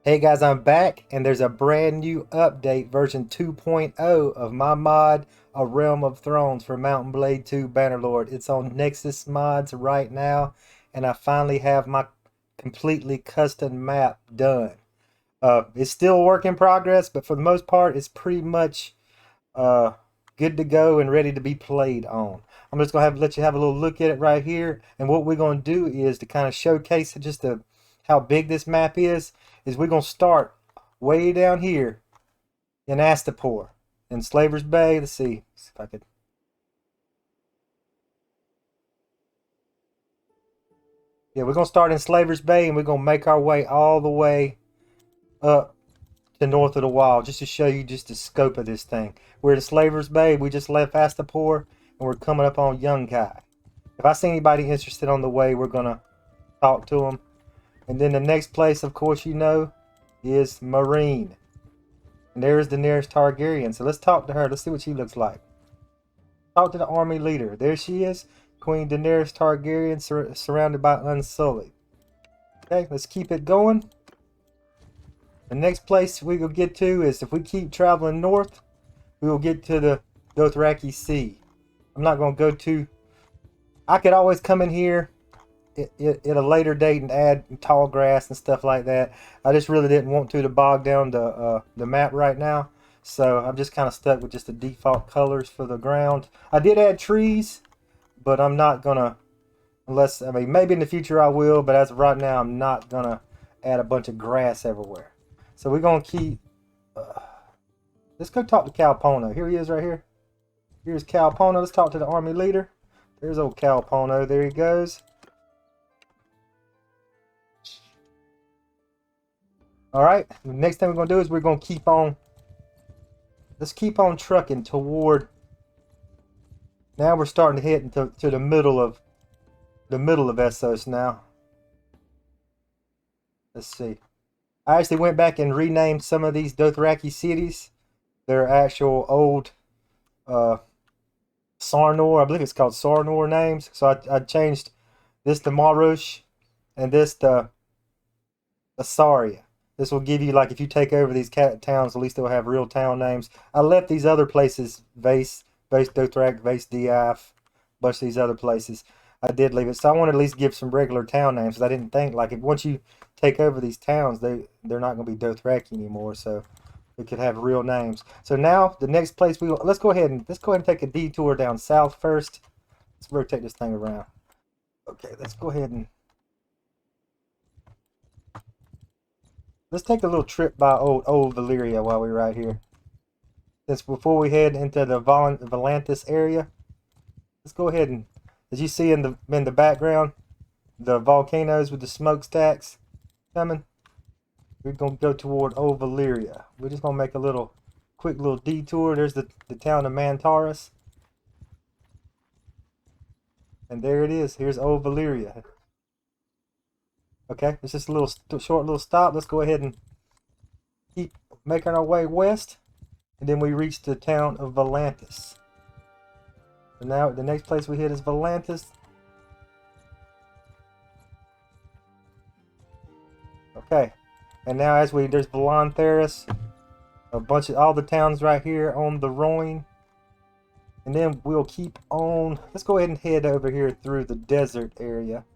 Hey guys, I'm back and there's a brand new update, version 2.0 of my mod, A Realm of Thrones for Mountain Blade 2 Bannerlord. It's on Nexus Mods right now and I finally have my completely custom map done. It's still a work in progress, but for the most part, it's pretty much uh, good to go and ready to be played on. I'm just gonna let you have a little look at it right here. And what we're gonna do is to kind of showcase how big this map is we're gonna start way down here in Astapor in Slaver's Bay. Let's see if I could. Yeah, we're gonna start in Slaver's Bay and we're gonna make our way all the way up to north of the wall, just to show you just the scope of this thing. We're in Slaver's Bay. We just left Astapor, and we're coming up on Yunkai. If I see anybody interested on the way, we're gonna talk to them. And then the next place, of course, you know, is Marine. And there's the nearest Targaryen. So let's talk to her. Let's see what she looks like. Talk to the army leader. There she is, Queen Daenerys Targaryen, surrounded by Unsullied. Okay, let's keep it going. The next place we will get to is, if we keep traveling north, we will get to the Dothraki Sea. I'm not going to go to... I could always come in here at a later date and add tall grass and stuff like that. I just really didn't want to bog down the map right now. So I'm just kind of stuck with just the default colors for the ground. I did add trees, but I'm not going to... Unless, I mean, maybe in the future I will, but as of right now, I'm not going to add a bunch of grass everywhere. So we're going to keep... let's go talk to Calpono. Here he is right here. Here's Calpono. Let's talk to the army leader. There's old Calpono. There he goes. Alright. The next thing we're going to do is we're going to keep on... Let's keep on trucking toward... Now we're starting to head into the middle of... Essos now. Let's see. I actually went back and renamed some of these Dothraki cities. They're actual old Sarnor, I believe it's called Sarnor names. So I changed this to Marush and this to Asaria. This will give you, like, if you take over these towns, at least they'll have real town names. I left these other places, Vase Dothrak, Vase Diaf, a bunch of these other places. I did leave it. So I wanted to at least give some regular town names, because I didn't think, like, if once you take over these towns, they're not going to be Dothraki anymore, so we could have real names. So now the next place let's go ahead and take a detour down south first. Let's rotate this thing around. Okay, let's go ahead and let's take a little trip by old Valyria while we're right here. Since before we head into the Volantis area, let's go ahead and, as you see in the background, the volcanoes with the smokestacks coming. We're going to go toward Old Valyria. We're just going to make a quick little detour. There's the town of Mantaris. And there it is. Here's Old Valyria. Okay, it's just a short little stop. Let's go ahead and keep making our way west. And then we reach the town of Volantis. So now the next place we hit is Volantis. Okay. And now there's Volantis, a bunch of all the towns right here on the Rhoyne. And then we'll keep on. Let's go ahead and head over here through the desert area.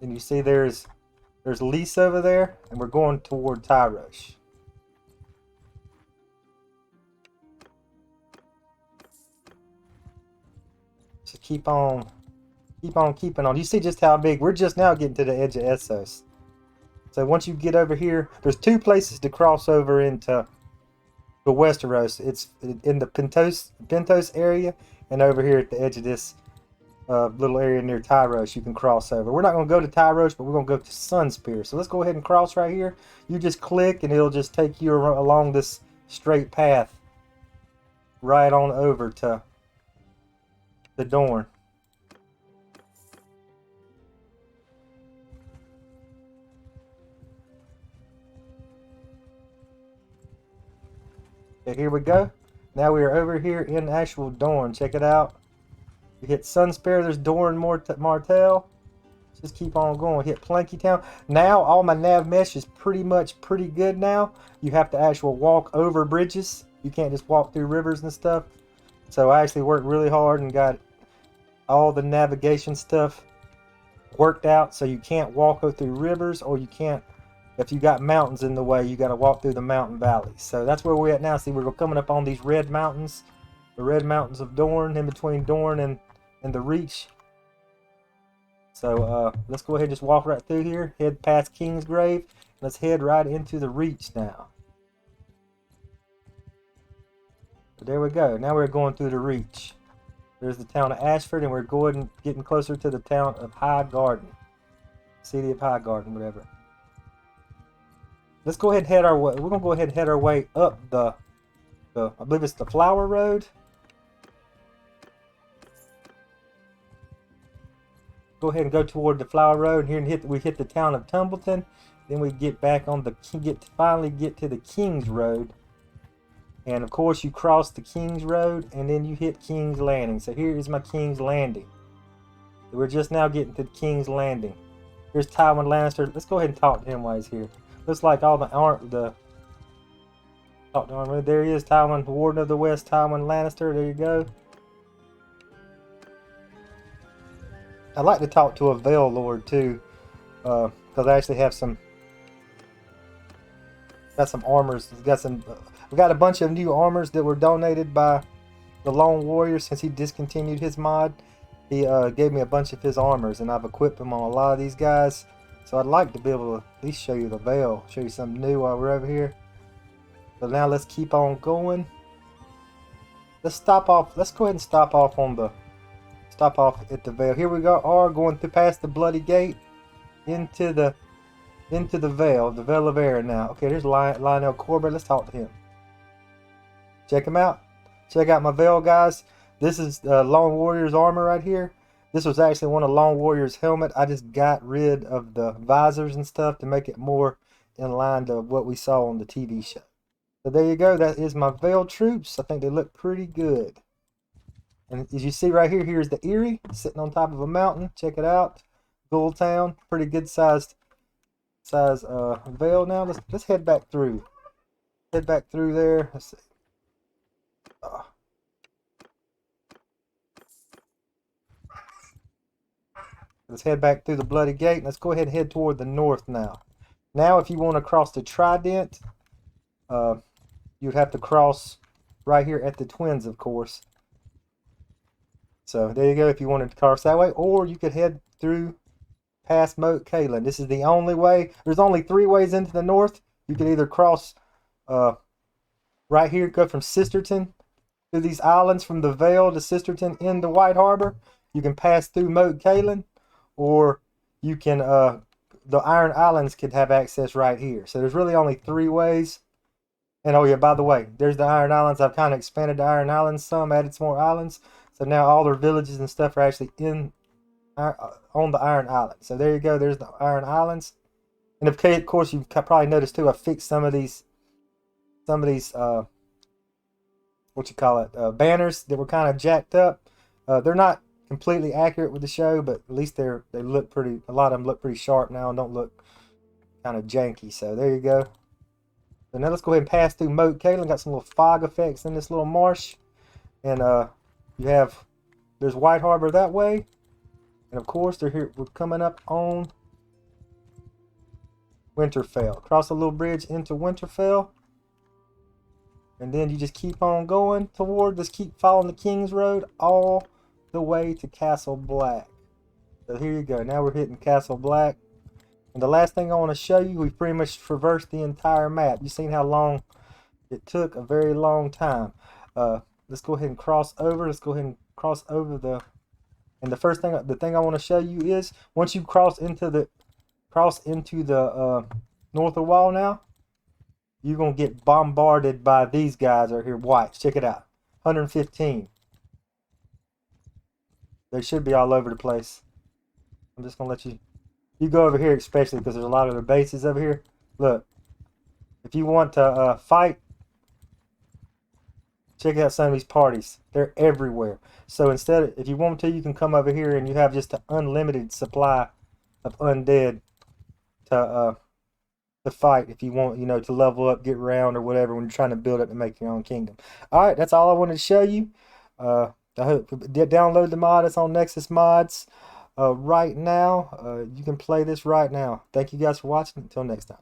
And you see there's Lys over there, and we're going toward Tyrosh. So keep on keeping on. You see just how big. We're just now getting to the edge of Essos. So once you get over here, there's two places to cross over into the Westeros. It's in the Pentos area, and over here at the edge of this little area near Tyrosh, you can cross over. We're not going to go to Tyrosh, but we're going to go to Sunspear. So let's go ahead and cross right here. You just click, and it'll just take you along this straight path right on over to the Dorne. Okay, here we go. Now we are over here in actual Dorne. Check it out. We hit Sunspear. There's Dorne Martell. So Just keep on going. Hit Planky Town. Now all my nav mesh is pretty good now. You have to actually walk over bridges. You can't just walk through rivers and stuff. So I actually worked really hard and got all the navigation stuff worked out. So you can't walk through rivers, or you can't, if you got mountains in the way, you got to walk through the mountain valleys. So that's where we're at now. See, we're coming up on these red mountains. The red mountains of Dorne, in between Dorne and the Reach. So let's go ahead and just walk right through here, head past Kingsgrave. Let's head right into the Reach now. So there we go. Now we're going through the Reach. There's the town of Ashford, and we're getting closer to the town of High Garden. City of High Garden, whatever. Let's go ahead and head our way. We're going to go ahead and head our way up the I believe it's the Flower Road. Go ahead and go toward the Flower Road here, and we hit the town of Tumbleton. Then we get back on finally get to the King's Road, and of course you cross the King's Road, and then you hit King's Landing. So here is my King's Landing. We're just now getting to King's Landing. Here's Tywin Lannister. Let's go ahead and talk to him while he's here. Looks like all talk to him. There he is, Tywin, Warden of the West, Tywin Lannister. There you go. I'd like to talk to a Vale Lord too, because I actually have got some armors. We got a bunch of new armors that were donated by the Lone Warrior since he discontinued his mod. He gave me a bunch of his armors, and I've equipped them on a lot of these guys. So I'd like to be able to at least show you the Vale, show you something new while we're over here. So now let's keep on going. Let's stop off. Let's go ahead and stop off at the Vale. Here we are going past the Bloody Gate into the Vale, the Vale of Air now. Okay, there's Lionel Corbett. Let's talk to him. Check him out. Check out my Vale, guys. This is Lone Warrior's armor right here. This was actually one of Lone Warrior's helmet. I just got rid of the visors and stuff to make it more in line to what we saw on the TV show. So there you go. That is my Vale troops. I think they look pretty good. And as you see right here, here's the Eyrie sitting on top of a mountain. Check it out. Town, pretty good sized Vale. Now let's head back through. Head back through there. Let's see. Let's head back through the Bloody Gate. Let's go ahead and head toward the north now. Now, if you want to cross the Trident, you'd have to cross right here at the Twins, of course. So there you go, if you wanted to cross that way, or you could head through past Moat Cailin. This is the only way. There's only 3 ways into the north. You could either cross right here, go from Sisterton through these islands, from the Vale to Sisterton into White Harbor. You can pass through Moat Cailin, or you can the Iron Islands could have access right here. So there's really only 3 ways. And oh yeah, by the way, there's the Iron Islands. I've kind of expanded the Iron Islands some, added some more islands. So now all their villages and stuff are actually on the Iron Island. So there you go. There's the Iron Islands. And of course, you've probably noticed too, I fixed some of these what you call it, banners that were kind of jacked up. They're not completely accurate with the show, but at least they look pretty. A lot of them look pretty sharp now and don't look kind of janky. So there you go. So now let's go ahead and pass through Moat Cailin. Got some little fog effects in this little marsh, and there's White Harbor that way, and of course we're coming up on Winterfell. Cross a little bridge into Winterfell, and then you just keep on going just keep following the King's Road all the way to Castle Black. So here you go. Now we're hitting Castle Black. And the last thing I want to show you, we've pretty much traversed the entire map. You've seen how long it took, a very long time. Let's go ahead and cross over. Let's go ahead and cross over and the thing I want to show you is, once you cross into the north of wall now, you're going to get bombarded by these guys right here, whites. Check it out. 115. They should be all over the place. I'm just going to let you go over here, especially because there's a lot of the bases over here. Look, if you want to fight, check out some of these parties. They're everywhere. So if you want to, you can come over here and you have just an unlimited supply of undead to fight if you want, to level up, get round or whatever when you're trying to build up to make your own kingdom. All right, that's all I wanted to show you. I hope download the mod. It's on Nexus Mods right now. You can play this right now. Thank you guys for watching. Until next time.